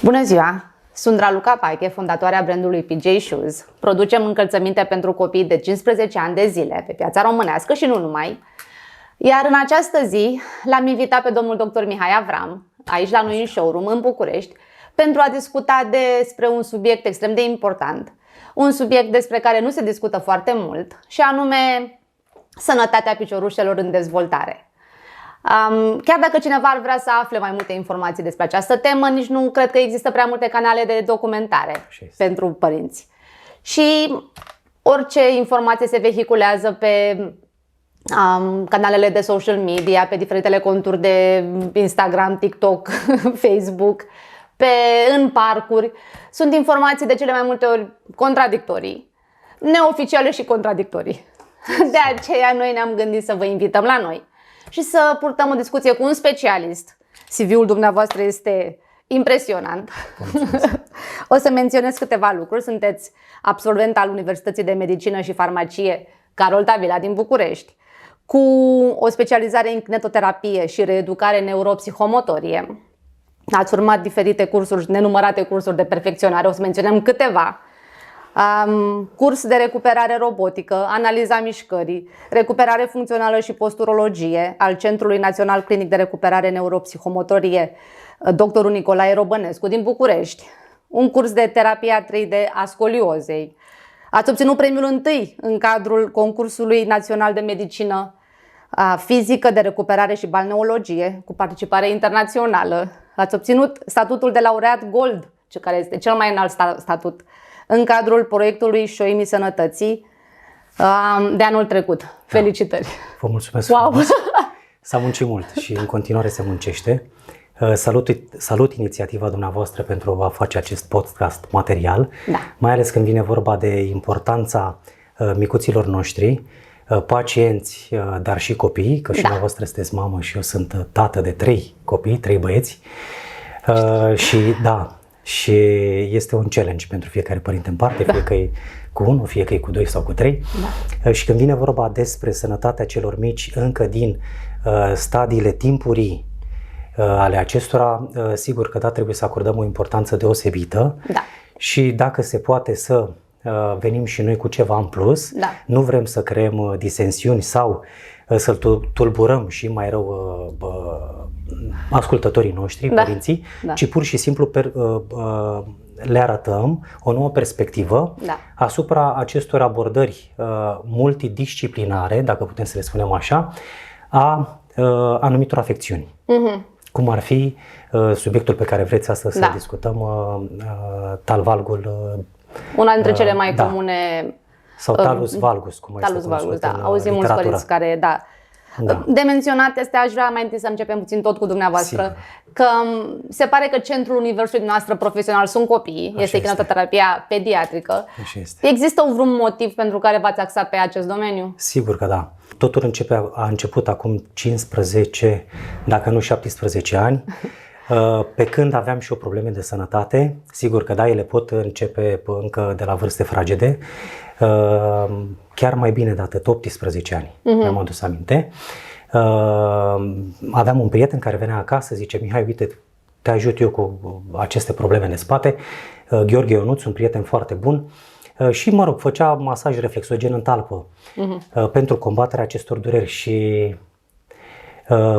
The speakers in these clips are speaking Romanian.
Bună ziua! Sunt Raluca Pache, fondatoarea brandului PJ Shoes. Producem încălțăminte pentru copii de 15 ani de zile pe piața românească și nu numai. Iar în această zi l-am invitat pe domnul dr. Mihai Avram, aici la noi în showroom, în București, pentru a discuta despre un subiect extrem de important. Un subiect despre care nu se discută foarte mult, și anume sănătatea piciorușelor în dezvoltare. Chiar dacă cineva ar vrea să afle mai multe informații despre această temă, nici nu cred că există prea multe canale de documentare pentru părinți. Și orice informație se vehiculează pe canalele de social media, pe diferitele conturi de Instagram, TikTok, Facebook, în parcuri. Sunt informații de cele mai multe ori contradictorii, neoficiale și contradictorii. De aceea noi ne-am gândit să vă invităm la noi și să purtăm o discuție cu un specialist. CV-ul dumneavoastră este impresionant. O să menționez câteva lucruri. Sunteți absolvent al Universității de Medicină și Farmacie Carol Davila din București, cu o specializare în kinetoterapie și reeducare neuropsihomotorie. Ați urmat diferite cursuri, nenumărate cursuri de perfecționare, o să menționăm câteva. Curs de recuperare robotică, analiza mișcării, recuperare funcțională și posturologie al Centrului Național Clinic de Recuperare Neuropsihomotorie dr. Nicolae Robănescu din București, un curs de terapia 3D a scoliozei. Ați obținut premiul întâi în cadrul concursului național de medicină fizică, de recuperare și balneologie, cu participare internațională. Ați obținut statutul de laureat Gold, care este cel mai înalt statut, în cadrul proiectului Șoimii Sănătății de anul trecut. Felicitări! Vă mulțumesc! Wow. S-a muncit mult și în continuare se muncește. Salut inițiativa dumneavoastră pentru a face acest podcast material, mai ales când vine vorba de importanța micuților noștri, pacienți, dar și copii, că și dumneavoastră sunteți mamă și eu sunt tată de 3 copii, 3 băieți. Și este un challenge pentru fiecare părinte în parte, fie că e cu 1, fie că e cu 2 sau cu 3. Și când vine vorba despre sănătatea celor mici încă din stadiile timpurii ale acestora, sigur că trebuie să acordăm o importanță deosebită și dacă se poate să venim și noi cu ceva în plus. Nu vrem să creăm disensiuni sau să-l tulburăm și mai rău ascultătorii noștri, părinții, ci pur și simplu le arătăm o nouă perspectivă asupra acestor abordări multidisciplinare, dacă putem să le spunem așa, a anumitor afecțiuni. Cum ar fi subiectul pe care vreți astăzi să discutăm, talvalgul. Una dintre cele mai comune. Sau talus valgus, cum talus valgus, auzim mulți părinți care, De menționat este, aș vrea mai întâi să începem puțin tot cu dumneavoastră, că se pare că centrul universului noastră profesional sunt copiii, este kinetoterapia pediatrică. Există vreun motiv pentru care v-ați axat pe acest domeniu? Sigur că da. Totul a început acum 15, dacă nu 17 ani. Pe când aveam și o probleme de sănătate, sigur că ele pot începe încă de la vârste fragede, chiar mai bine de atât, 18 ani, mi-am adus aminte. Aveam un prieten care venea acasă, zice: Mihai, uite, te ajut eu cu aceste probleme de spate. Gheorghe Ionuț, un prieten foarte bun, și făcea masaj reflexogen în talpă pentru combaterea acestor dureri. Și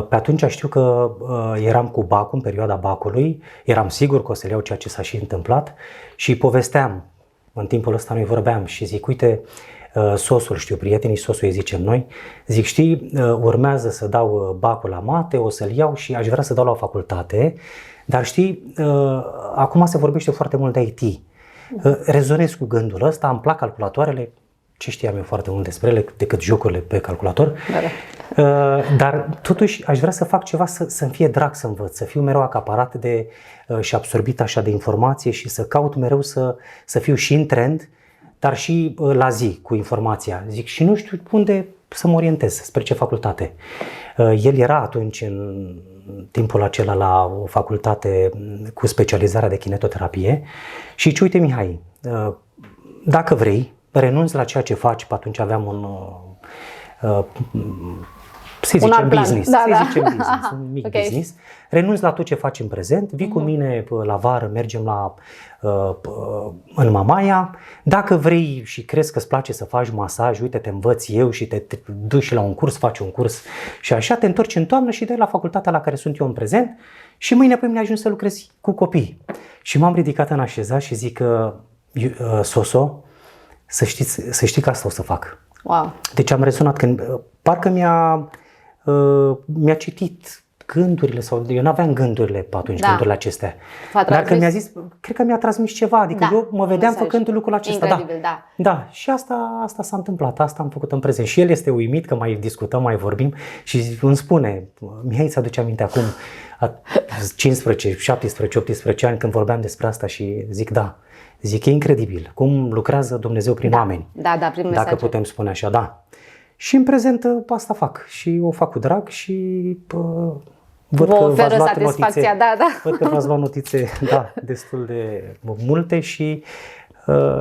pe atunci știu că eram cu bacul, în perioada bacului, eram sigur că o să le iau, ceea ce s-a și întâmplat, și povesteam, în timpul ăsta noi vorbeam și zic: uite, sosul, știu prietenii, sosul îi zicem noi, zic, știi, urmează să dau bacul la mate, o să-l iau și aș vrea să dau la facultate, dar știi, acum se vorbește foarte mult de IT. Rezonez cu gândul ăsta, îmi plac calculatoarele, ce știam eu foarte mult despre ele decât jocurile pe calculator, dar totuși aș vrea să fac ceva să-mi fie drag să învăț, să fiu mereu acaparat și absorbit așa de informație și să caut mereu să fiu și în trend, dar și la zi cu informația. Zic, și nu știu unde să mă orientez, spre ce facultate. El era atunci în timpul acela la o facultate cu specializarea de kinetoterapie și zice: uite, Mihai, dacă vrei, renunți la ceea ce faci. Pe atunci aveam să Un alt zicem plan. business, Da, să da. zicem business, un mic Ok. business, renunți la tot ce faci în prezent, vii cu mine la vară, mergem în Mamaia, dacă vrei și crezi că îți place să faci masaj, uite, te învăț eu și te duci și la un curs, faci un curs și așa, te întorci în toamnă și dai la facultatea la care sunt eu în prezent și mâine pe mine ajungi să lucrezi cu copii. Și m-am ridicat în așezat și zic că, Soso, să știi că asta o să fac. Wow. Deci am rezonat când, parcă mi-a citit gândurile sau eu n-aveam gândurile pe atunci, Da. gândurile acestea. V-a Dar când transmis? mi-a zis, cred că mi-a transmis ceva, adică Da, eu mă un vedeam mesaj. făcând lucrul acesta. Incredibil, da. Da, și asta s-a întâmplat, asta am făcut în prezent. Și el este uimit că mai discutăm, mai vorbim și îmi spune, Mihai, îți aduce aminte acum 15, 17, 18 ani când vorbeam despre asta și zic da. Zic, e incredibil cum lucrează Dumnezeu prin oameni. Da, da, prin Dacă mesaje. putem spune așa, da. Și în prezent asta fac și o fac cu drag și văd Vă că oferă v-ați luat satisfacția, notițe, da, da. văd că v-ați luat notițe, da, destul de multe și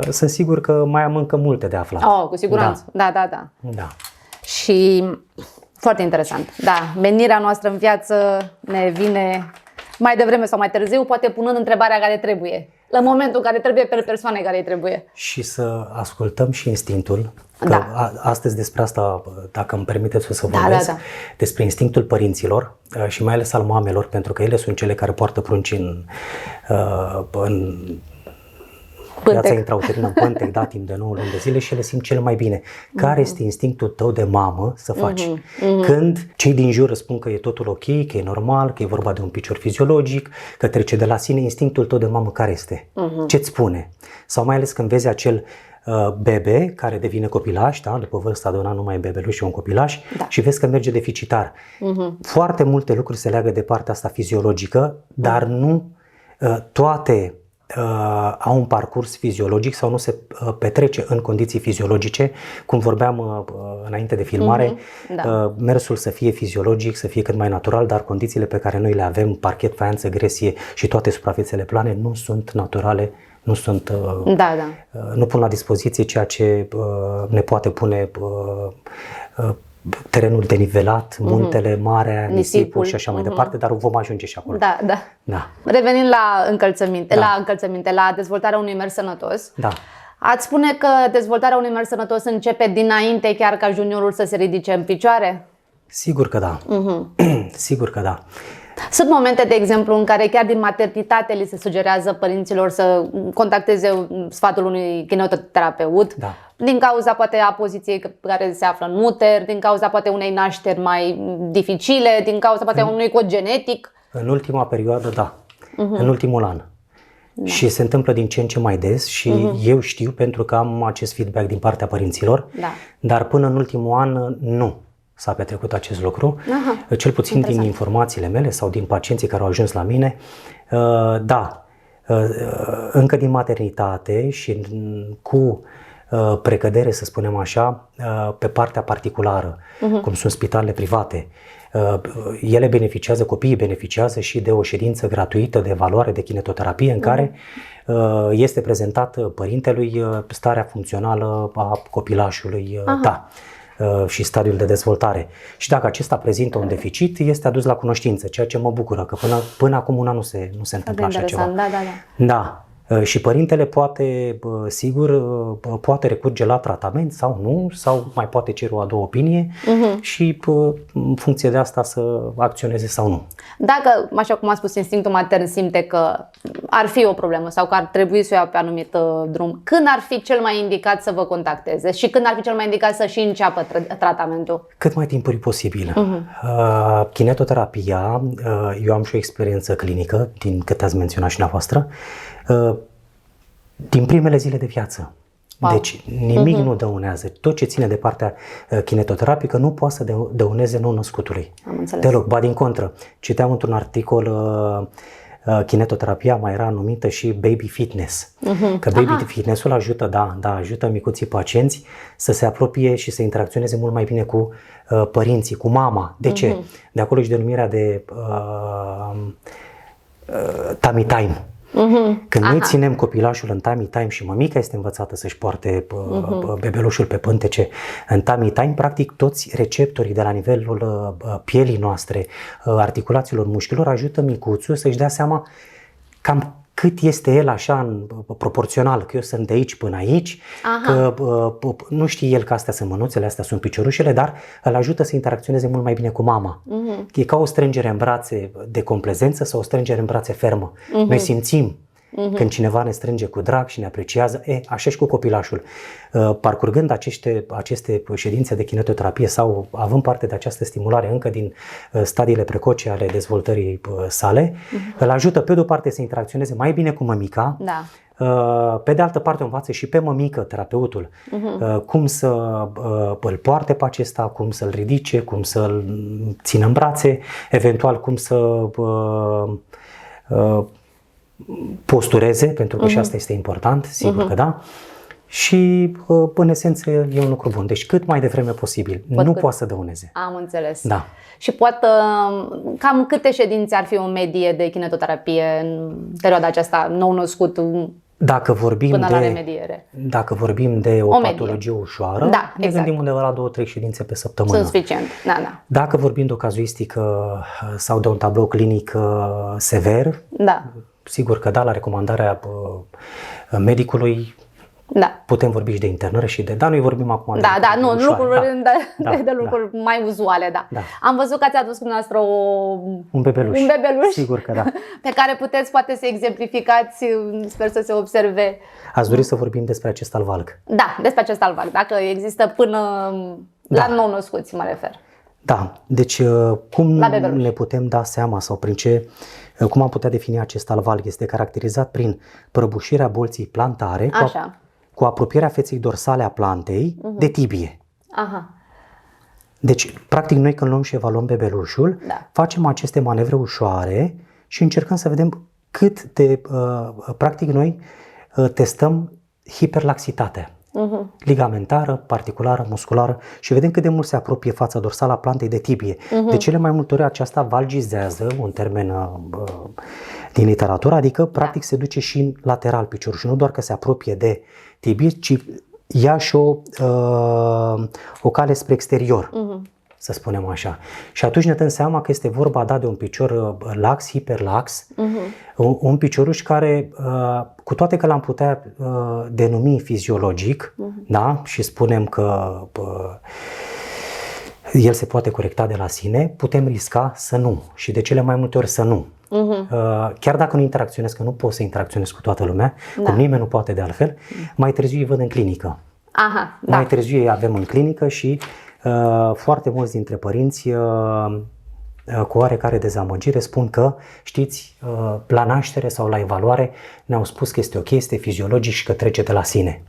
sunt sigur că mai am încă multe de aflat. Oh, cu siguranță. Da, da, da. Da. Și foarte interesant. Da, menirea noastră în viață ne vine mai devreme sau mai târziu, poate punând întrebarea care trebuie. La momentul în care trebuie pe persoane care îi trebuie. Și să ascultăm și instinctul. Că Da. astăzi despre asta, dacă îmi permiteți să Da, vorbesc, da, da. despre instinctul părinților și mai ales al mamelor, pentru că ele sunt cele care poartă prunci în viața intrauterină, în pântec, da, timp de 9 luni de zile și ele simt cel mai bine. Care este instinctul tău de mamă să faci? Când cei din jur spun că e totul ok, că e normal, că e vorba de un picior fiziologic, că trece de la sine, instinctul tău de mamă care este? Ce-ți spune? Sau mai ales când vezi acel bebe care devine copilaș, da? După vârsta de un an nu mai e bebeluș și un copilaș, Da. și vezi că merge deficitar. Foarte multe lucruri se leagă de partea asta fiziologică, dar nu toate au un parcurs fiziologic sau nu se petrece în condiții fiziologice, cum vorbeam înainte de filmare, Da. mersul să fie fiziologic, să fie cât mai natural, dar condițiile pe care noi le avem, parchet, faianță, gresie și toate suprafețele plane nu sunt naturale, nu sunt, Da, da. nu pun la dispoziție ceea ce ne poate pune terenul denivelat, muntele, marea, nisipul și așa mai departe, dar vom ajunge și acolo. Da, da. Da. Revenind la încălțăminte, la dezvoltarea unui mers sănătos. Da. Ați spune că dezvoltarea unui mers sănătos începe dinainte chiar ca juniorul să se ridice în picioare? Sigur că da. Sigur că da. Sunt momente, de exemplu, în care chiar din maternitate li se sugerează părinților să contacteze sfatul unui kinetoterapeut, Da. din cauza poate a poziției pe care se află în uter, din cauza poate unei nașteri mai dificile, din cauza poate unui cod genetic. În ultima perioadă, da. În ultimul an. Și se întâmplă din ce în ce mai des și eu știu pentru că am acest feedback din partea părinților, Da. dar până în ultimul an nu s-a petrecut acest lucru. Aha. Cel puțin din informațiile mele sau din pacienții care au ajuns la mine, da, încă din maternitate și cu precădere, să spunem așa, pe partea particulară, cum sunt spitalele private. Ele beneficiază, copiii beneficiază și de o ședință gratuită de evaluare de kinetoterapie în care este prezentat părintelui starea funcțională a copilașului, da, și stadiul de dezvoltare. Și dacă acesta prezintă un deficit, este adus la cunoștință, ceea ce mă bucură, că până acum una nu se întâmplă așa ceva. Da, da, da. Da. Și părintele poate, sigur, poate recurge la tratament sau nu, sau mai poate cere o a doua opinie și în funcție de asta să acționeze sau nu. Dacă, așa cum a spus, instinctul matern simte că ar fi o problemă sau că ar trebui să o ia pe anumit drum, când ar fi cel mai indicat să vă contacteze și când ar fi cel mai indicat să și înceapă tratamentul? Cât mai timpuriu posibil. Kinetoterapia, eu am și o experiență clinică, din cât ați menționat și dumneavoastră, din primele zile de viață. Wow. Deci nimic nu dăunează. Tot ce ține de partea kinetoterapică nu poate să dăuneze nou-născutului. Am înțeles. Deloc, ba din contră. Citeam într-un articol kinetoterapia mai era numită și baby fitness. Că baby fitness-ul ajută, da, ajută micuții pacienți să se apropie și să interacționeze mult mai bine cu părinții, cu mama. De ce? De acolo și denumirea de tummy time. Când noi ținem copilașul în tummy time și mămica este învățată să-și poarte bebelușul pe pântece în tummy time, practic toți receptorii de la nivelul pielii noastre, articulațiilor mușchilor, ajută micuțul să-și dea seama cam cât este el așa în proporțional, că eu sunt de aici până aici, că nu știe el că astea sunt mânuțele, astea sunt piciorușele, dar îl ajută să interacționeze mult mai bine cu mama. E ca o strângere în brațe de complezență sau o strângere în brațe fermă. Noi simțim când cineva ne strânge cu drag și ne apreciază, așa și cu copilașul. Parcurgând aceste ședințe de kinetoterapie sau având parte de această stimulare încă din stadiile precoce ale dezvoltării sale, îl ajută pe de o parte să interacționeze mai bine cu mămica, pe de altă parte învață și pe mămică terapeutul cum să îl poarte pe acesta, cum să-l ridice, cum să-l țină în brațe, eventual cum să postureze, pentru că și asta este important, sigur că da. Și în esență e un lucru bun. Deci cât mai devreme posibil. Nu poate să dăuneze. Am înțeles. Da. Și poate cam câte ședințe ar fi o medie de kinetoterapie în perioada aceasta nou-născut dacă vorbim până la remediere? Dacă vorbim de o patologie ușoară, ne gândim undeva la 2-3 ședințe pe săptămână. Sunt suficient. Da. Dacă vorbim de o cazuistică sau de un tablou clinic sever, sigur că da, la recomandarea medicului putem vorbi și de internare și de... Dar noi vorbim acum de lucruri mai uzuale, Am văzut că ați adus cu noastră un bebeluș. Sigur că da. Pe care puteți poate să exemplificați, sper să se observe. Ați dori să vorbim despre acest alvalg? Da, despre acest alvalg, dacă există până la nou-născuți, mă refer. Da, deci cum ne putem da seama sau cum am putea defini acest alvalg? Este caracterizat prin prăbușirea bolții plantare cu apropierea feței dorsale a plantei de tibie. Deci, practic, noi când luăm și evaluăm bebelușul, facem aceste manevre ușoare și încercăm să vedem cât de, practic, noi testăm hiperlaxitatea. Ligamentară, particulară, musculară și vedem cât de mult se apropie fața dorsală a plantei de tibie. De cele mai multe ori aceasta valgizează, un termen din literatură, adică practic se duce și în lateral piciorul și nu doar că se apropie de tibie, ci ia și o cale spre exterior, să spunem așa. Și atunci ne dăm seama că este vorba de un picior lax, hiperlax, un picioruș care, cu toate că l-am putea denumi fiziologic, și spunem că el se poate corecta de la sine, putem risca să nu și de cele mai multe ori să nu. Chiar dacă nu interacționez, că nu pot să interacționez cu toată lumea, cum nimeni nu poate de altfel, mai târziu îi văd în clinică. Mai târziu îi avem în clinică și foarte mulți dintre părinți cu oarecare dezamăgire spun că, știți, la naștere sau la evaluare ne-au spus că este ok, este fiziologic și că trece de la sine.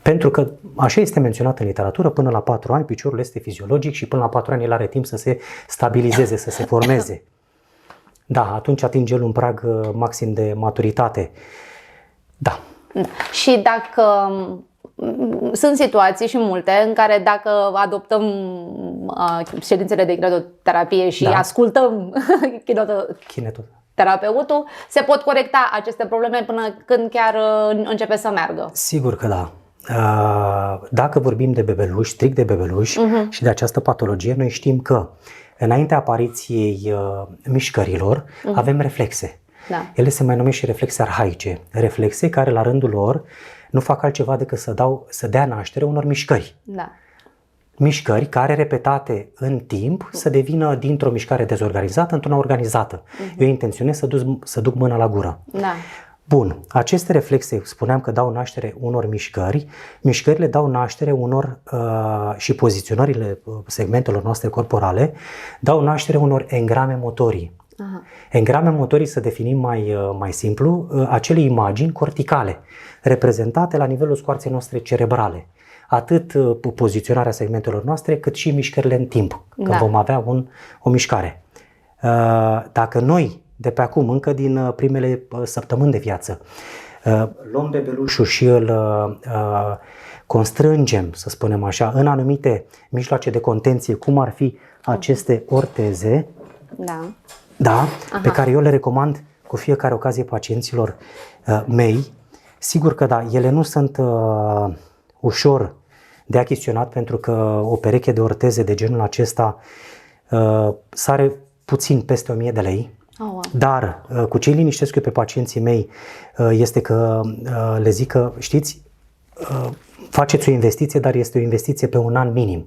Pentru că așa este menționat în literatură, până la 4 ani piciorul este fiziologic și până la 4 ani el are timp să se stabilizeze, să se formeze. Da, atunci atinge el un prag maxim de maturitate. Da. Și dacă sunt situații și multe în care dacă adoptăm ședințele de kinetoterapie și ascultăm kinetoterapeutul, se pot corecta aceste probleme până când chiar începe să meargă. Sigur că da. Dacă vorbim de bebeluș, strict de bebeluș și de această patologie, noi știm că înaintea apariției mișcărilor avem reflexe. Ele se mai numesc și reflexe arhaice. Reflexe care la rândul lor nu fac altceva decât să dea naștere unor mișcări. Mișcări care, repetate în timp, să devină dintr-o mișcare dezorganizată într-una organizată. Eu intenționez să duc mâna la gură. Bun, aceste reflexe, spuneam că dau naștere unor mișcări, mișcările dau naștere unor și poziționările segmentelor noastre corporale dau naștere unor engrame motorii. Engrame motorii, să definim mai simplu, acele imagini corticale reprezentate la nivelul scoarței noastre cerebrale. Atât poziționarea segmentelor noastre, cât și mișcările în timp, când vom avea o mișcare. Dacă noi, de pe acum, încă din primele săptămâni de viață, luăm bebelușul și îl constrângem, să spunem așa, în anumite mijloace de contenție, cum ar fi aceste orteze, pe care eu le recomand cu fiecare ocazie pacienților mei. Sigur că da, ele nu sunt ușor de achiziționat, pentru că o pereche de orteze de genul acesta sare puțin peste 1000 de lei. Dar cu ce liniștesc eu pe pacienții mei este că le zic că, știți, faceți o investiție, dar este o investiție pe un an minim.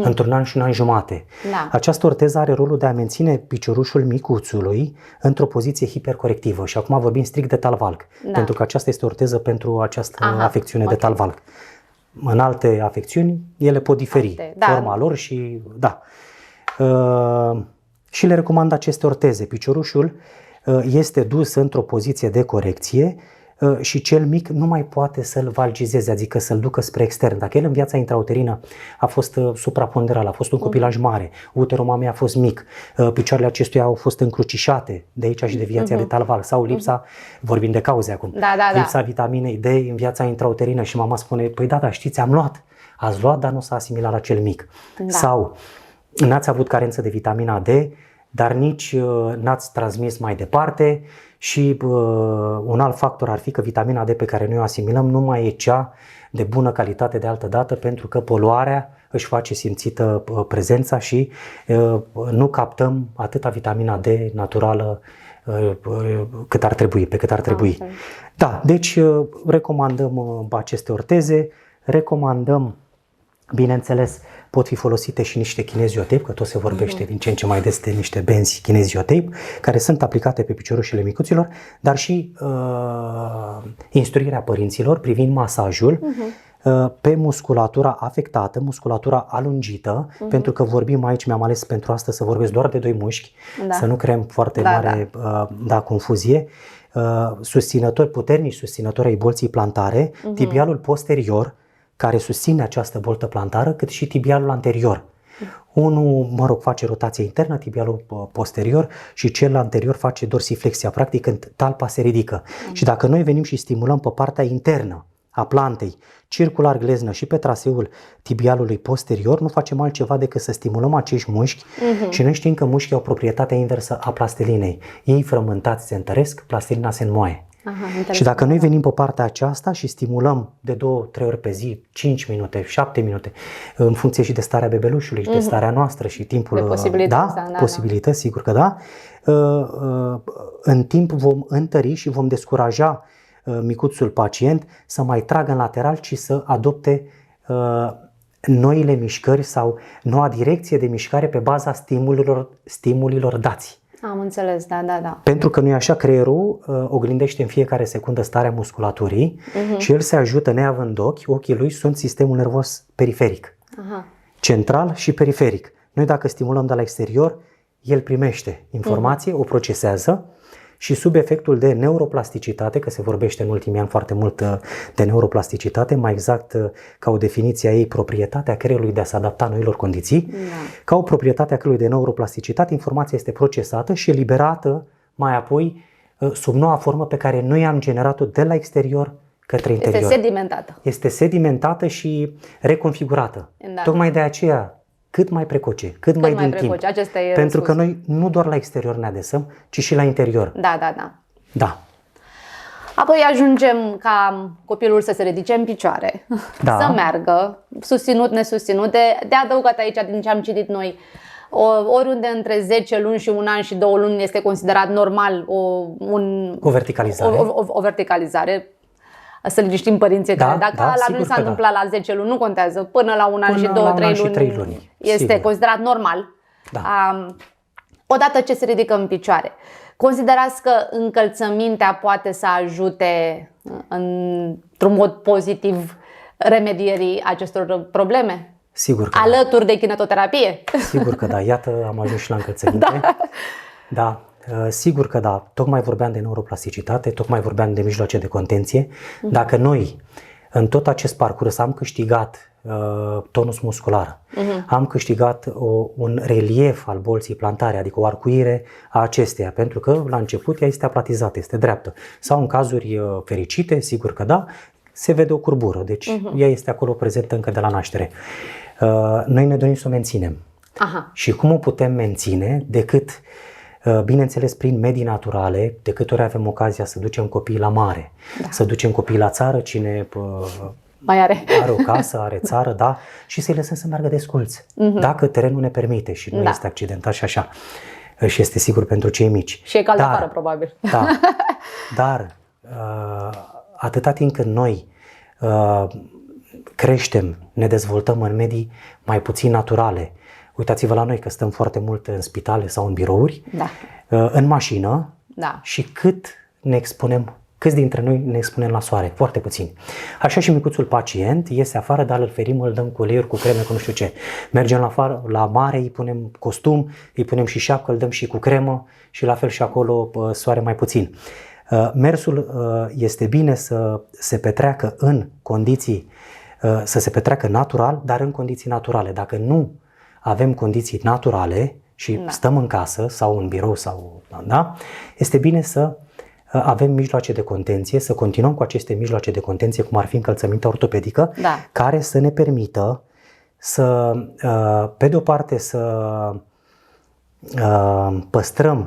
Într-un an și un an jumate. Da. Această orteză are rolul de a menține piciorușul micuțului într-o poziție hipercorectivă. Și acum vorbim strict de talvalg, pentru că aceasta este o orteză pentru această afecțiune de talvalg. În alte afecțiuni, ele pot diferi forma lor și da. Și le recomand aceste orteze. Piciorușul este dus într-o poziție de corecție și cel mic nu mai poate să-l valgizeze, adică să-l ducă spre extern. Dacă el în viața intrauterină a fost supraponderal, a fost un copilaj mare, uterul mamei a fost mic, picioarele acestuia au fost încrucișate, de aici și deviația de talvalg, sau lipsa, vorbim de cauze acum, lipsa vitaminei D în viața intrauterină și mama spune, păi da, știți, ați luat, dar nu s-a asimilat la cel mic. Sau n-ați avut carență de vitamina D, dar nici n-ați transmis mai departe și un alt factor ar fi că vitamina D pe care noi o asimilăm nu mai e cea de bună calitate de altă dată, pentru că poluarea își face simțită prezența și nu captăm atâta vitamina D naturală cât ar trebui, pe cât ar trebui. Da, deci recomandăm aceste orteze, recomandăm, bineînțeles, pot fi folosite și niște kineziotape, că tot se vorbește din ce în ce mai des de niște benzi kineziotape, care sunt aplicate pe piciorușele micuților, dar și instruirea părinților privind masajul pe musculatura afectată, musculatura alungită, pentru că vorbim aici, mi-am ales pentru asta să vorbesc doar de 2 mușchi, să nu creăm foarte mare confuzie. Susținători, puternici susținători ai bolții plantare, tibialul posterior, care susține această boltă plantară, cât și tibialul anterior. Unul, face rotație internă, tibialul posterior, și cel anterior face dorsiflexia, practic când talpa se ridică. Și dacă noi venim și stimulăm pe partea internă a plantei, circular gleznă și pe traseul tibialului posterior, nu facem altceva decât să stimulăm acești mușchi și noi știm că mușchii au proprietatea inversă a plastilinei. Ei frământați se întăresc, plastilina se înmoaie. Și dacă noi venim pe partea aceasta și stimulăm de 2-3 ori pe zi, 5 minute, 7 minute, în funcție și de starea bebelușului și de starea noastră și timpul, posibilități, sigur că da, în timp vom întări și vom descuraja micuțul pacient să mai tragă în lateral, ci să adopte noile mișcări sau noua direcție de mișcare pe baza stimulilor dați. Am înțeles, da. Pentru că nu e așa, creierul oglindește în fiecare secundă starea musculaturii și el se ajută neavând ochi, ochii lui sunt sistemul nervos periferic, central și periferic. Noi dacă stimulăm de la exterior, el primește informație, o procesează și sub efectul de neuroplasticitate, că se vorbește în ultimii ani foarte mult de neuroplasticitate, mai exact ca o definiție a ei, proprietatea creierului de a se adapta noilor condiții, ca o proprietate a creierului de neuroplasticitate, informația este procesată și eliberată mai apoi sub noua formă pe care noi am generat-o de la exterior către interior. Este sedimentată. Este sedimentată și reconfigurată. Tocmai de aceea, cât mai precoce, cât mai din timp. Pentru că noi nu doar la exterior ne adesăm, ci și la interior. Da. Apoi ajungem ca copilul să se ridice în picioare, să meargă, susținut, nesusținut. De adăugat aici, din ce am citit noi, oriunde între 10 luni și 1 an și 2 luni este considerat normal o verticalizare. O verticalizare. Să liniștim părinții care dacă la noi s-a întâmplat la 10 luni, nu contează, până la 1 an și 2-3 luni este considerat normal. Odată ce se ridică în picioare, considerați că încălțămintea poate să ajute într-un mod pozitiv remedierii acestor probleme? Sigur că alături de kinetoterapie? Sigur că da, iată am ajuns și la încălțăminte. Da. Sigur că da, tocmai vorbeam de neuroplasticitate, tocmai vorbeam de mijloace de contenție. Dacă noi în tot acest parcurs am câștigat tonus muscular, am câștigat un relief al bolții plantare, adică o arcuire a acesteia, pentru că la început ea este aplatizată, este dreaptă. Sau în cazuri fericite, sigur că da, se vede o curbură, deci ea este acolo prezentă încă de la naștere. Noi ne dorim să o menținem. Și cum o putem menține decât Bineînțeles, prin medii naturale, de câte ori avem ocazia să ducem copiii la mare, să ducem copiii la țară, cine mai are o casă, are țară, da, și să-i lăsăm să meargă desculți, dacă terenul ne permite și nu este accidentat și așa. Și este sigur pentru cei mici. Și e cald afară, probabil. Da, dar atâta timp când noi creștem, ne dezvoltăm în medii mai puțin naturale. Uitați-vă la noi că stăm foarte mult în spitale sau în birouri, în mașină și câți dintre noi ne expunem la soare? Foarte puțin. Așa și micuțul pacient iese afară, dar îl ferim, îl dăm cu uleiuri, cu creme, cu nu știu ce. Mergem la mare, îi punem costum, îi punem și șapcă, îl dăm și cu cremă și la fel și acolo soare mai puțin. Mersul este bine să se petreacă în condiții, să se petreacă natural, dar în condiții naturale. Dacă nu avem condiții naturale și stăm în casă sau în birou sau este bine să avem mijloace de contenție, să continuăm cu aceste mijloace de contenție, cum ar fi încălțămintea ortopedică, care să ne permită să, pe de o parte, să păstrăm,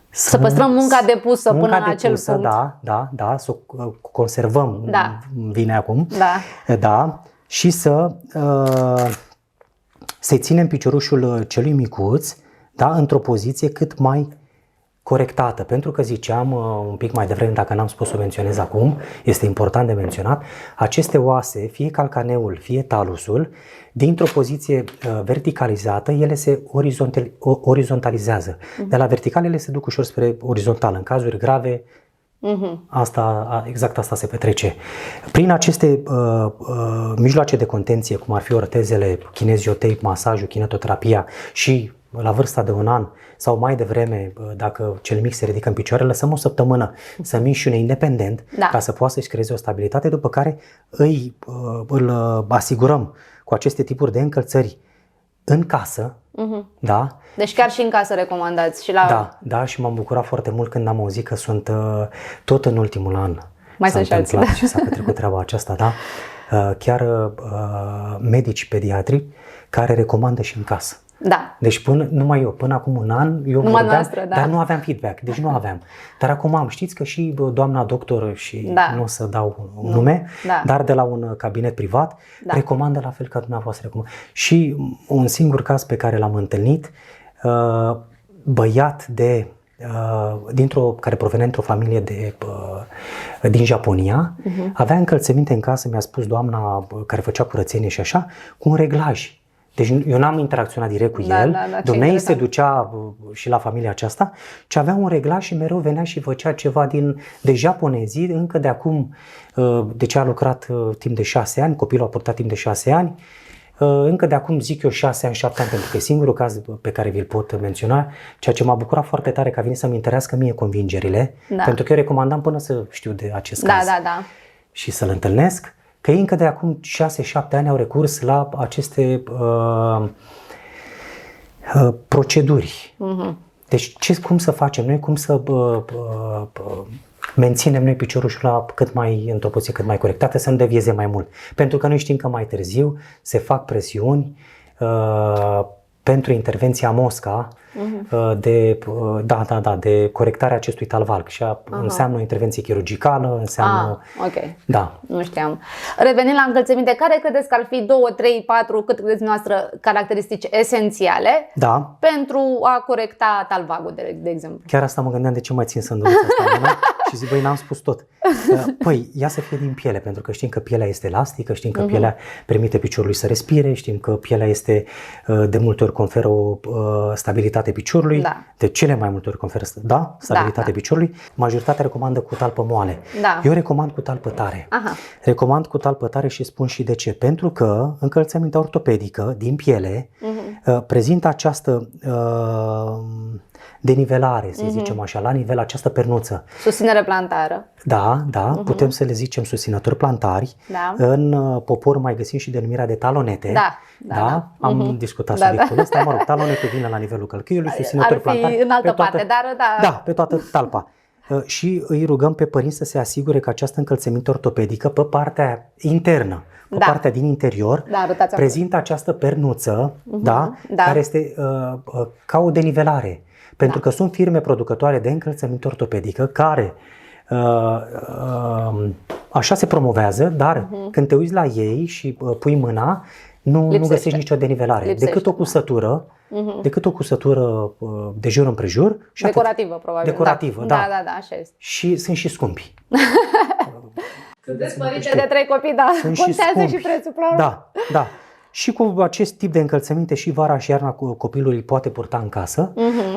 să păstrăm munca depusă până la acel punct. Da, să o conservăm, vine acum, și să-i ținem piciorușul celui micuț, într-o poziție cât mai corectată, pentru că ziceam un pic mai devreme, dacă n-am spus să o menționez acum, este important de menționat, aceste oase, fie calcaneul, fie talusul, dintr-o poziție verticalizată, ele se orizontalizează. De la vertical ele se duc ușor spre orizontal. În cazuri grave, exact asta se petrece. Prin aceste mijloace de contenție, cum ar fi ortezele, kineziotape, masajul, kinetoterapia și la vârsta de 1 an sau mai devreme, dacă cel mic se ridică în picioare, lăsăm o săptămână să mișune independent ca să poată să-și creeze o stabilitate, după care îl asigurăm cu aceste tipuri de încălțări în casă. Deci chiar și în casă recomandați? Și la... Da, și m-am bucurat foarte mult când am auzit că sunt tot în ultimul an mai sunt și alții, și s-a petrecut treaba aceasta, chiar medici pediatri care recomandă și în casă. Deci până acum 1 an eu vorbeam, dar nu aveam feedback, deci nu aveam. Dar acum știți că și doamna doctor, și nu o să dau nume, dar de la un cabinet privat, recomandă la fel ca dumneavoastră. Și un singur caz pe care l-am întâlnit, băiat care provenea dintr-o familie din Japonia, avea încălțăminte în casă, mi-a spus doamna care făcea curățenie și așa, cu un reglaj. Deci eu n-am interacționat direct cu el, dumneavoastră se ducea și la familia aceasta, ci avea un reglaj și mereu venea și făcea ceva de japonezii, încă de acum, deci a lucrat timp de 6 ani, copilul a purtat timp de 6 ani, încă de acum zic eu 6 ani, 7 ani, pentru că e singurul caz pe care vi-l pot menționa, ceea ce m-a bucurat foarte tare că a venit să-mi întărească mie convingerile, pentru că eu recomandam până să știu de acest caz și să-l întâlnesc. Că ei încă de acum 6-7 ani au recurs la aceste proceduri. Deci cum să facem noi, cum să menținem noi piciorușul într-o poziție cât mai corectată, să nu devieze mai mult. Pentru că noi știm că mai târziu se fac presiuni pentru intervenția MOSCA de corectarea acestui talvalc și înseamnă o intervenție chirurgicală, înseamnă... Nu știam. Revenind la încălțăminte, care credeți că ar fi 2, 3, 4, cât credeți noastră, caracteristici esențiale pentru a corecta talvagul, de exemplu? Chiar asta mă gândeam, de ce mai țin sândurița asta în mână și zic, n-am spus tot. Păi, ea să fie din piele, pentru că știm că pielea este elastică, știm că pielea permite piciorului să respire, știm că pielea este, de multe ori conferă o stabilitate piciorului, de cele mai multe ori conferă stabilitate piciorului. Majoritatea recomandă cu talpă moale. Eu recomand cu talpă tare. Recomand cu talpă tare și spun și de ce. Pentru că încălțămintea ortopedică din piele prezintă această denivelare, să zicem așa, la nivel, această pernuță. Susținere plantară. Putem să le zicem susținători plantari. În popor mai găsim și denumirea de talonete. Am discutat subiectul ăsta. Mă rog, talonete vine la nivelul călcâiului, susținători plantari. Ar fi în altă parte, dar pe toată talpa. Și îi rugăm pe părinți să se asigure că această încălțăminte ortopedică pe partea internă, pe partea din interior, prezintă această pernuță, care este ca o denivelare. Pentru că sunt firme producătoare de încălțăminte ortopedică care așa se promovează, dar când te uiți la ei și pui mâna, nu găsești nicio denivelare. Decât o cusătură, de jur împrejur. Și decorativă, probabil. Decorativă, da, așa este. Și sunt și scumpi. Sunteți părinte de 3 copii, da. Contează și prețul, Da. Și cu acest tip de încălțăminte și vara și iarna copilul îl poate purta în casă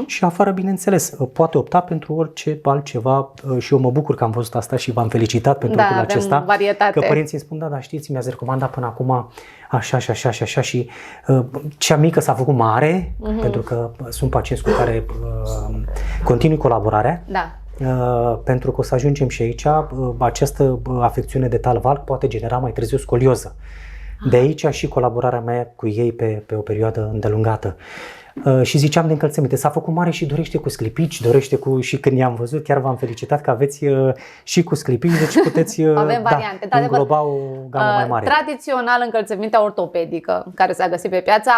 și afară, bineînțeles, poate opta pentru orice altceva și eu mă bucur că am văzut asta și v-am felicitat pentru lucrul acesta. Varietate. Că părinții îmi spun, da, știți, mi-ați recomandat până acum așa și cea mică s-a făcut mare, pentru că sunt pacienți cu care continui colaborarea. Da. Pentru că o să ajungem și aici, această afecțiune de tal valg poate genera mai târziu scolioză. De aici și colaborarea mea cu ei pe o perioadă îndelungată. Și ziceam de încălțăminte, s-a făcut mare și dorește cu sclipici, și când i-am văzut, chiar v-am felicitat că aveți și cu sclipici, deci puteți îngloba o gamă mai mare. Tradițional, încălțămintea ortopedică care s-a găsit pe piață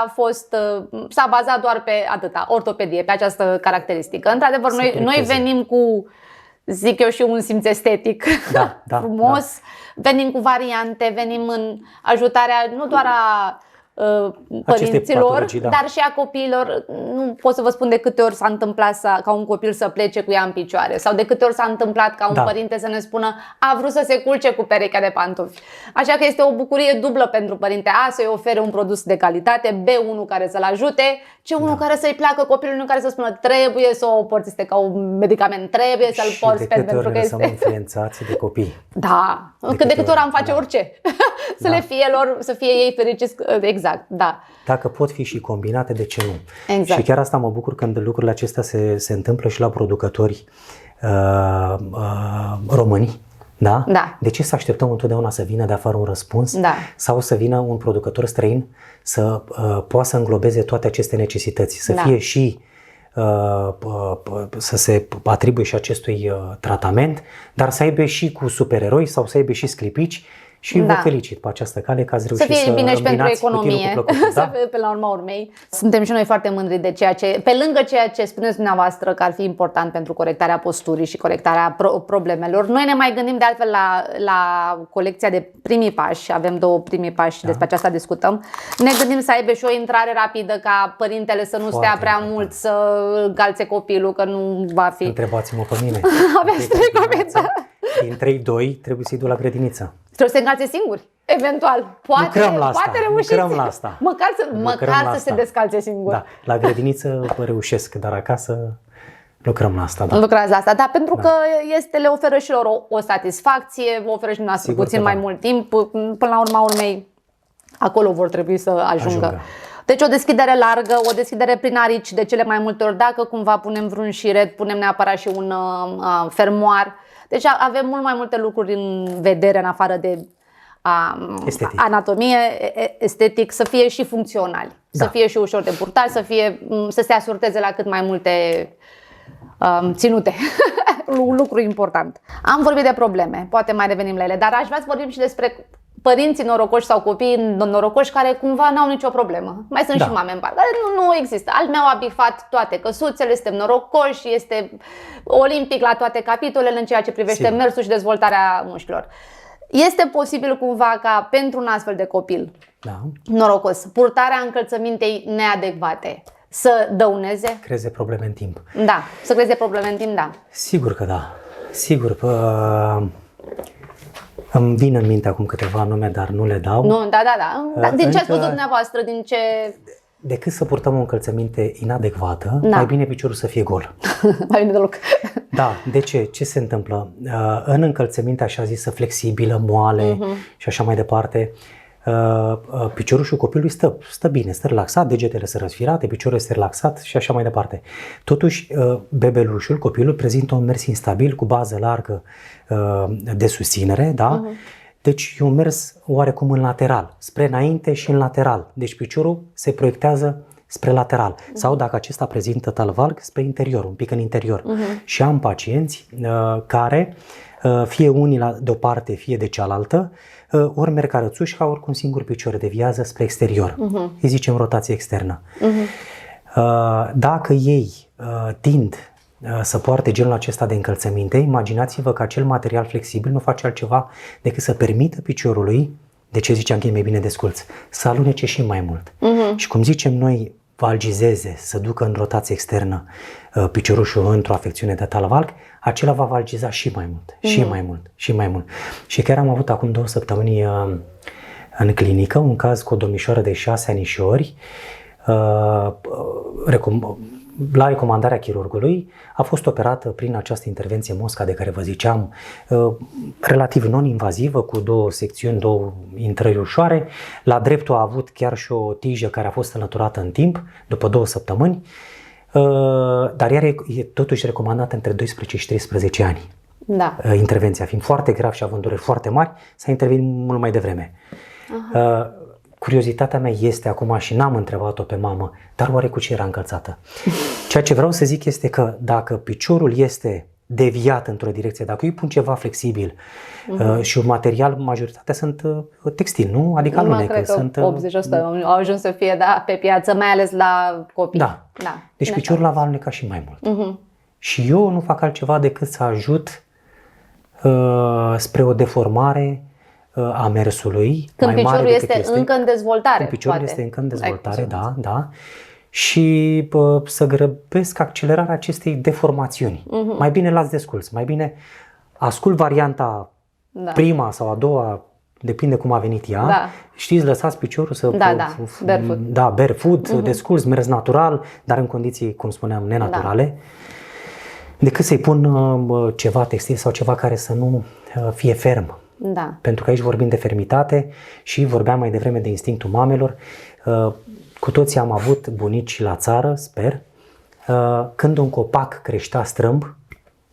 s-a bazat doar pe atâta, ortopedie, pe această caracteristică. Într-adevăr, noi venim cu, zic eu, și un simț estetic frumos. Venim cu variante, venim în ajutarea nu doar a părinților, dar și a copiilor. Nu pot să vă spun de câte ori s-a întâmplat ca un copil să plece cu ea în picioare sau de câte ori s-a întâmplat ca un părinte să ne spună a vrut să se culce cu perechea de pantofi. Așa că este o bucurie dublă pentru părinte să-i ofere un produs de calitate, unul care să-l ajute, unul care să-i placă copilului, care să spună trebuie să o porți, este ca un medicament, trebuie să-l porți pentru că este influențați de copii. Da, de câte ori am face orice. Să le fie lor, să fie ei fericiți, exact, da. Dacă pot fi și combinate, de ce nu? Exact. Și chiar asta mă bucur când lucrurile acestea se întâmplă și la producători români. Da? De ce să așteptăm întotdeauna să vină de afară un răspuns sau să vină un producător străin să poată să înglobeze toate aceste necesități, să fie și să se atribuie și acestui tratament, dar să aibă și cu supereroi sau să aibă și sclipici. Și vă felicit pe această cale că ați reușit să bine și pentru economie, da? Pe la urma urmei. Suntem și noi foarte mândri de ceea ce, pe lângă ceea ce spuneți dumneavoastră că ar fi important pentru corectarea posturii și corectarea problemelor, noi ne mai gândim de altfel la colecția de primii pași, avem 2 primii pași, despre aceasta discutăm. Ne gândim să aibă și o intrare rapidă ca părintele să nu stea prea mult să încalțe copilul, că nu va fi. Întrebați-mă pe mine. Aveți 3 copii. Din 3-2 trebuie să-i duc la grădiniță. Trebuie să se încalțe singuri, eventual. Poate reușiți. Lucrăm la asta. Măcar să se descalțe singuri. Da, la grădiniță reușesc, dar acasă lucrăm la asta. Da. Lucrați la asta, da, pentru că le oferă și lor o satisfacție, vă oferă și dumneavoastră puțin mai mult timp. Până la urma urmei, acolo vor trebui să ajungă. Deci o deschidere largă, o deschidere prin arici de cele mai multe ori. Dacă cumva punem vreun șiret, punem neapărat și un fermoar. Deci avem mult mai multe lucruri în vedere în afară de anatomie, estetic, să fie și funcționali, să fie și ușor de purtat, să se asorteze la cât mai multe ținute. Lucru important. Am vorbit de probleme, poate mai revenim la ele, dar aș vrea să vorbim și despre părinții norocoși sau copiii norocoși care cumva n-au nicio problemă. Mai sunt și mame în par, care nu există. Al meu a bifat toate căsuțele, suntem norocoși, este olimpic la toate capitolele în ceea ce privește mersul și dezvoltarea mușchilor. Este posibil cumva ca pentru un astfel de copil norocos, purtarea încălțămintei neadecvate să dăuneze? Creeze probleme în timp. Da, să creeze probleme în timp, da. Sigur că da. Sigur. Îmi vin în minte acum câteva nume, dar nu le dau. Nu, da. Din ce ați văzut dumneavoastră, Decât să purtăm o încălțăminte inadecvată, mai bine piciorul să fie gol. Mai bine deloc. Da, de ce? Ce se întâmplă? În încălțăminte așa zisă flexibilă, moale și așa mai departe, piciorul copilului stă bine, stă relaxat, degetele sunt răsfirate, piciorul este relaxat și așa mai departe. Totuși, bebelușul, copilul, prezintă un mers instabil cu bază largă de susținere, da? Deci e un mers oarecum în lateral, spre înainte și în lateral. Deci piciorul se proiectează spre lateral sau dacă acesta prezintă talvalg spre interior, un pic în interior. Și am pacienți care fie unii de o parte, fie de cealaltă, ori merg ca rățușca, ori cu un singur picior deviază spre exterior. Îi zicem rotație externă. Dacă ei tind să poarte genul acesta de încălțăminte, imaginați-vă că acel material flexibil nu face altceva decât să permită piciorului, de ce ziceam că e mai bine desculț, să alunece și mai mult. Și cum zicem noi, valgizeze, să ducă în rotație externă piciorușul într-o afecțiune de talvalg, acela va valgiza și mai mult, și mai mult, și mai mult. Și chiar am avut acum 2 săptămâni în clinică un caz cu o domnișoară de 6 anișori, la recomandarea chirurgului, a fost operată prin această intervenție mosca de care vă ziceam, relativ non-invazivă, cu 2 secțiuni, 2 intrări ușoare. La dreptul a avut chiar și o tijă care a fost înlăturată în timp, după 2 săptămâni, dar ea e totuși recomandată între 12 și 13 ani. Da. Intervenția fiind foarte grav și având dureri foarte mari, s-a intervenit mult mai devreme. Curiozitatea mea este acum și n-am întrebat-o pe mamă, dar oare cu ce era încălțată? Ceea ce vreau să zic este că dacă piciorul este deviat într-o direcție, dacă îi pun ceva flexibil și un material, majoritatea sunt textil, nu? Adică alunecă. Cred că 80% au ajuns să fie pe piață, mai ales la copii. Da. Deci piciorul va aluneca și mai mult. Și eu nu fac altceva decât să ajut spre o deformare a mersului. Când mai piciorul mare este încă în dezvoltare. Când piciorul este încă în dezvoltare, da. Și să grăbesc accelerarea acestei deformațiuni. Mai bine las desculț, mai bine ascult varianta prima sau a doua, depinde cum a venit ea. Știți, lăsați piciorul să... barefoot. Barefoot, desculț, mers natural, dar în condiții, cum spuneam, nenaturale. Decât să-i pun ceva textil sau ceva care să nu fie ferm. Pentru că aici vorbim de fermitate și vorbeam mai devreme de instinctul mamelor. Cu toții am avut bunici la țară, sper, când un copac creștea strâmb,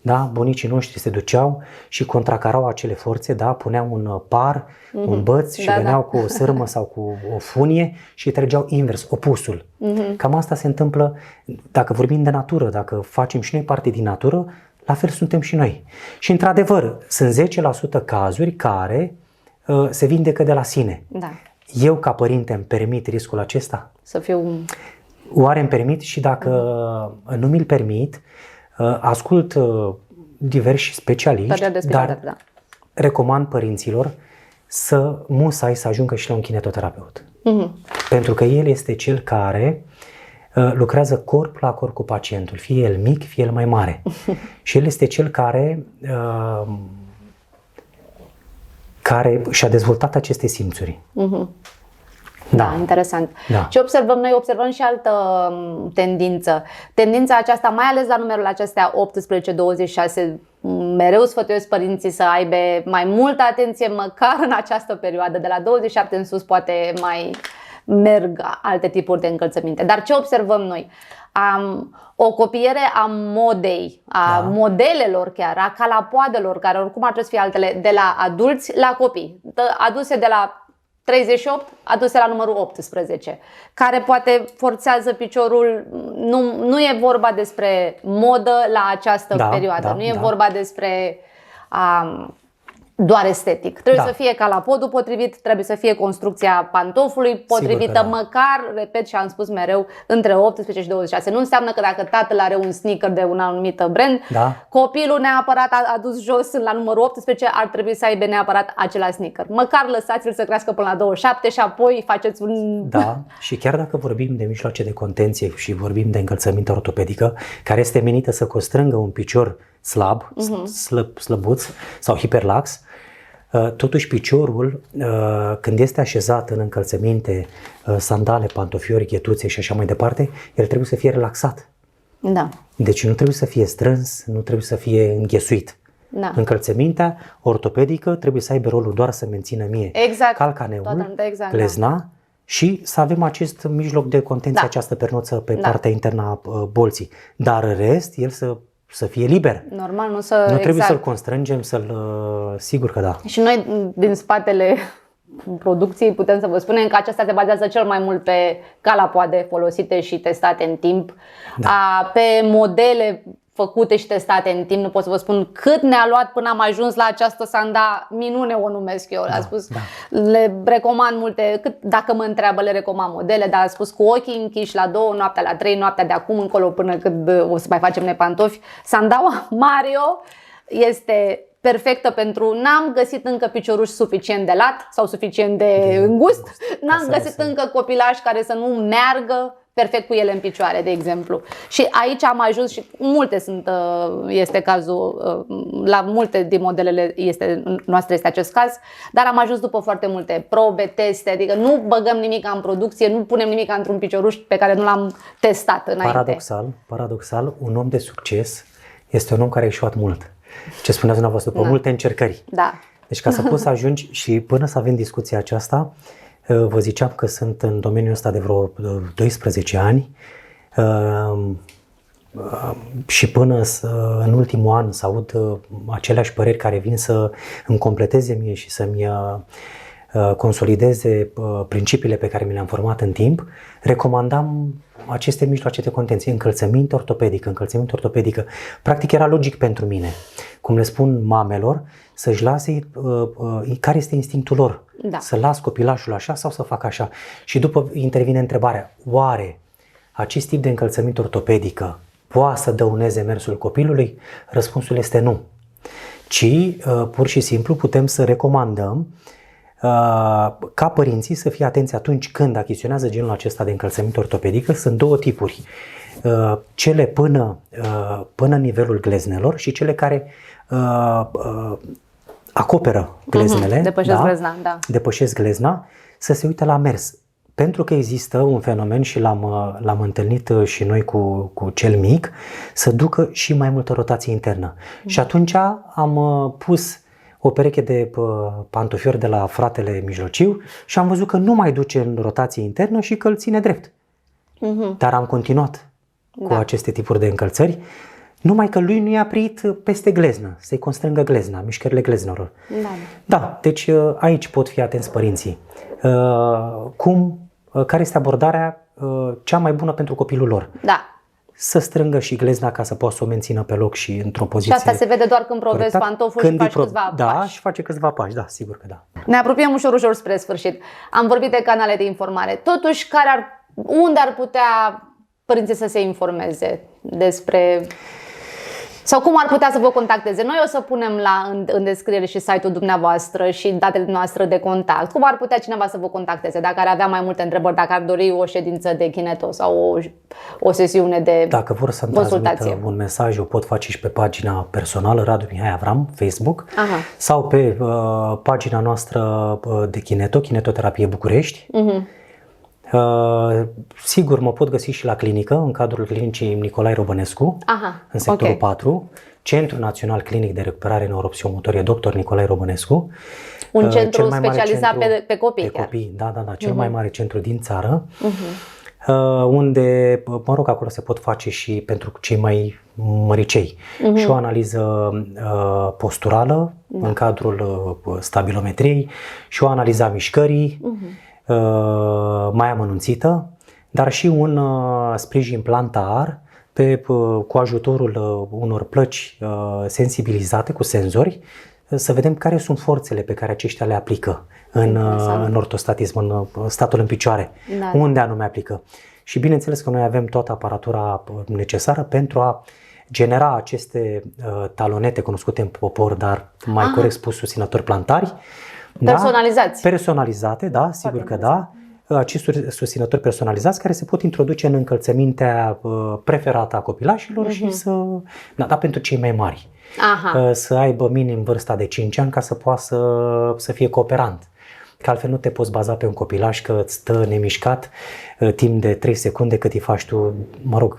da, bunicii noștri se duceau și contracarau acele forțe, da, puneau un par, un băț și veneau cu o sârmă sau cu o funie și trăgeau invers, opusul. Cam asta se întâmplă dacă vorbim de natură, dacă facem și noi parte din natură, la fel suntem și noi. Și într-adevăr, sunt 10% cazuri care se vindecă de la sine. Eu, ca părinte, îmi permit riscul acesta? Să fiu... Oare îmi permit? Și dacă nu mi-l permit, ascult diversi specialiști, dar recomand părinților să musai să ajungă și la un kinetoterapeut. Pentru că el este cel care lucrează corp la corp cu pacientul, fie el mic, fie el mai mare. Și el este cel care și-a dezvoltat aceste simțuri. Da, interesant. Ce observăm noi? Observăm și altă tendință. Tendința aceasta, mai ales la numerul acestea 18-26, mereu sfătuiesc părinții să aibă mai multă atenție, măcar în această perioadă. De la 27 în sus poate mai merg alte tipuri de încălțăminte. Dar ce observăm noi? O copiere a modei, a modelelor chiar, a calapoadelor, care oricum ar trebui să fie altele, de la adulți la copii, aduse de la 38, aduse la numărul 18, care poate forțează piciorul. Nu e vorba despre modă la această perioadă, nu e vorba despre doar estetic. Trebuie să fie calapodul potrivit, trebuie să fie construcția pantofului potrivită, măcar, repet și am spus mereu, între 18 și 26. Nu înseamnă că dacă tatăl are un sneaker de un anumit brand, copilul neapărat adus jos la numărul 18 ar trebui să aibă neapărat același sneaker. Măcar lăsați-l să crească până la 27 și apoi faceți un... Și chiar dacă vorbim de mijloace de contenție și vorbim de încălțăminte ortopedică, care este menită să constrângă un picior slab, slăbuț sau hiperlax, totuși piciorul, când este așezat în încălțăminte, sandale, pantofiori, ghetuțe și așa mai departe, el trebuie să fie relaxat. Deci nu trebuie să fie strâns, nu trebuie să fie înghesuit. Încălțămintea ortopedică trebuie să aibă rolul doar să mențină calcaneul, glezna și să avem acest mijloc de contenție, această pernoță pe partea internă a bolții. Dar în rest, el să fie liber. Normal, nu trebuie să-l constrângem, sigur că da. Și noi din spatele producției, putem să vă spunem că aceasta se bazează cel mai mult pe calapoade folosite și testate în timp, pe modele făcute și testate în timp. Nu pot să vă spun cât ne-a luat până am ajuns la această sanda minune, o numesc eu. A spus, le recomand multe, dacă mă întreabă le recomand modele, dar a spus cu ochii închiși la 2 noaptea, la 3 noaptea de acum încolo până când o să mai facem nepantofi. Sandaua Mario este perfectă pentru, n-am găsit încă picioruș suficient de lat sau suficient de îngust, n-am găsit încă copilași care să nu meargă perfect cu ele în picioare, de exemplu. Și aici am ajuns și multe este cazul, la multe din modelele noastre este acest caz, dar am ajuns după foarte multe probe, teste, adică nu băgăm nimic în producție, nu punem nimic într-un picioruș pe care nu l-am testat înainte. Paradoxal, un om de succes este un om care a ieșuat mult. Ce spuneați dumneavoastră, după multe încercări. Da. Deci ca să poți să ajungi și până să avem discuția aceasta, vă ziceam că sunt în domeniul ăsta de vreo 12 ani și până în ultimul an să aud aceleași păreri care vin să îmi completeze mie și să-mi consolideze principiile pe care mi le-am format în timp, recomandam aceste mijloace de contenție, încălțăminte ortopedică. Practic era logic pentru mine, cum le spun mamelor, să-și lase care este instinctul lor, să las copilașul așa sau să fac așa. Și după intervine întrebarea, oare acest tip de încălțăminte ortopedică poate să dăuneze mersul copilului? Răspunsul este nu. Ci pur și simplu putem să recomandăm ca părinții să fie atenți atunci când achiziționează genul acesta de încălțăminte ortopedică. Sunt două tipuri, cele până în nivelul gleznelor și cele care acoperă gleznele, depășesc glezna, să se uite la mers. Pentru că există un fenomen și l-am întâlnit și noi cu cel mic, să ducă și mai multă rotație internă. Și atunci am pus o pereche de pantofiori de la fratele mijlociu și am văzut că nu mai duce în rotație internă și că îl ține drept. Dar am continuat cu aceste tipuri de încălțări, numai că lui nu i-a prit peste gleznă, să-i constrângă glezna, mișcările gleznelor. Deci aici pot fi atenți părinții. Care este abordarea cea mai bună pentru copilul lor? Să strângă și glezna ca să poată să o mențină pe loc și într-o poziție. Și asta se vede doar când provezi pantoful și faci câțiva pași. Și face câțiva pași, sigur că da. Ne apropiem ușor spre sfârșit. Am vorbit de canale de informare. Totuși, unde ar putea părinții să se informeze despre... Sau cum ar putea să vă contacteze? Noi o să punem în descriere și site-ul dumneavoastră și datele noastre de contact. Cum ar putea cineva să vă contacteze? Dacă ar avea mai multe întrebări, dacă ar dori o ședință de kineto sau o sesiune de Dacă vor să-mi transmită un mesaj, o pot face și pe pagina personală Radu Mihai Avram, Facebook, sau pe pagina noastră de Kinetoterapie București. Sigur, mă pot găsi și la clinică, în cadrul clinicii Nicolae Robănescu, în sectorul 4, Centrul Național Clinic de Recuperare Neuropsihomotorie Dr. Nicolae Robănescu. Un centru specializat pe copii. Pe copii, cel mai mare centru din țară, unde, acolo se pot face și pentru cei mai măricei și o analiză posturală în cadrul stabilometriei și o analiză a mișcării, mai amănunțită, dar și un sprijin plantar cu ajutorul unor plăci sensibilizate cu senzori, să vedem care sunt forțele pe care aceștia le aplică în ortostatism, în statul în picioare, unde anume aplică. Și bineînțeles că noi avem toată aparatura necesară pentru a genera aceste talonete cunoscute în popor, dar mai corect spus susținători plantari. Personalizate, sigur că da. Acești susținători personalizați care se pot introduce în încălțămintea preferată a copilașilor și pentru cei mai mari. Să aibă minim vârsta de 5 ani ca să poată să fie cooperant. Că altfel nu te poți baza pe un copilaș că îți stă nemișcat timp de 3 secunde cât îi faci tu,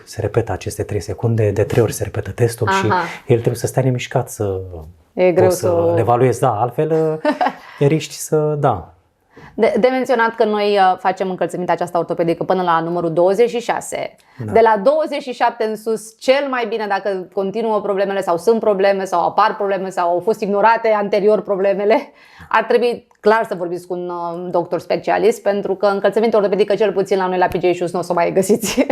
se repetă aceste 3 secunde, de 3 ori se repetă testul și el trebuie să stea nemișcat să le evaluezi, altfel riști să, De menționat că noi facem încălțămintea aceasta ortopedică până la numărul 26. Da. De la 27 în sus, cel mai bine dacă continuă problemele sau sunt probleme sau apar probleme sau au fost ignorate anterior problemele, ar trebui clar să vorbiți cu un doctor specialist, pentru că încălțămintea ortopedică, cel puțin la noi la PJ Shoes, nu o să mai găsiți.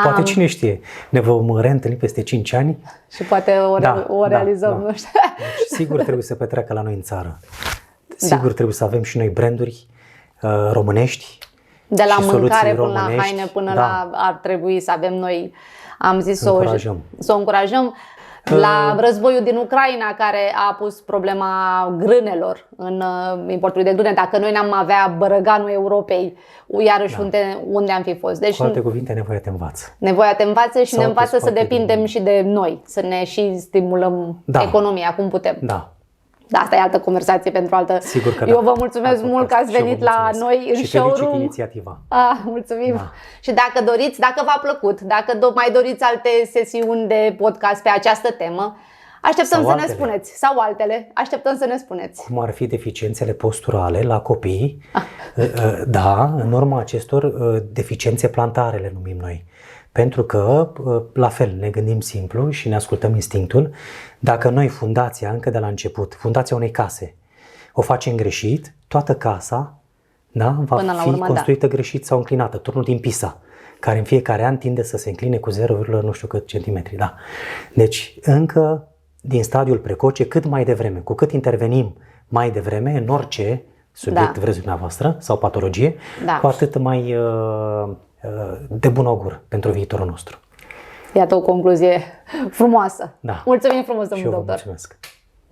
Poate cine știe, ne vom reîntâlni peste 5 ani. Și poate o realizăm, nu știu. Deci, sigur trebuie să petreacă la noi în țară. Sigur trebuie să avem și noi branduri românești. De la și mâncare până românești. la haine până la ar trebui să avem noi, am zis să o încurajăm. La războiul din Ucraina, care a pus problema grânelor, în importul de grâne, dacă noi n-am avea bărăganul Europei, iarăși unde am fi fost. Deci, cu alte cuvinte, nevoia te învață. Nevoia te învață și ne învață să depindem și de noi, să ne și stimulăm economia cum putem. Da. Da, asta e altă conversație pentru altă. Sigur că eu vă mulțumesc mult că ați venit la noi în showroom. Și inițiativa. Mulțumim. Da. Și dacă doriți, dacă v-a plăcut, dacă mai doriți alte sesiuni de podcast pe această temă, așteptăm să ne spuneți. Sau altele, așteptăm să ne spuneți. Cum ar fi deficiențele posturale la copii. Da, în urma acestor deficiențe plantare le numim noi. Pentru că, la fel, ne gândim simplu și ne ascultăm instinctul. Dacă noi, fundația, încă de la început, fundația unei case, o facem greșit, toată casa va fi construită greșit sau înclinată. Turnul din Pisa, care în fiecare an tinde să se încline cu 0, nu știu cât centimetri. Da. Deci, încă din stadiul precoce, cât mai devreme, cu cât intervenim mai devreme în orice subiect vreți dumneavoastră sau patologie, cu atât mai de bun augur pentru viitorul nostru. Iată o concluzie frumoasă. Da. Mulțumim frumos, domnul doctor. Mulțumesc.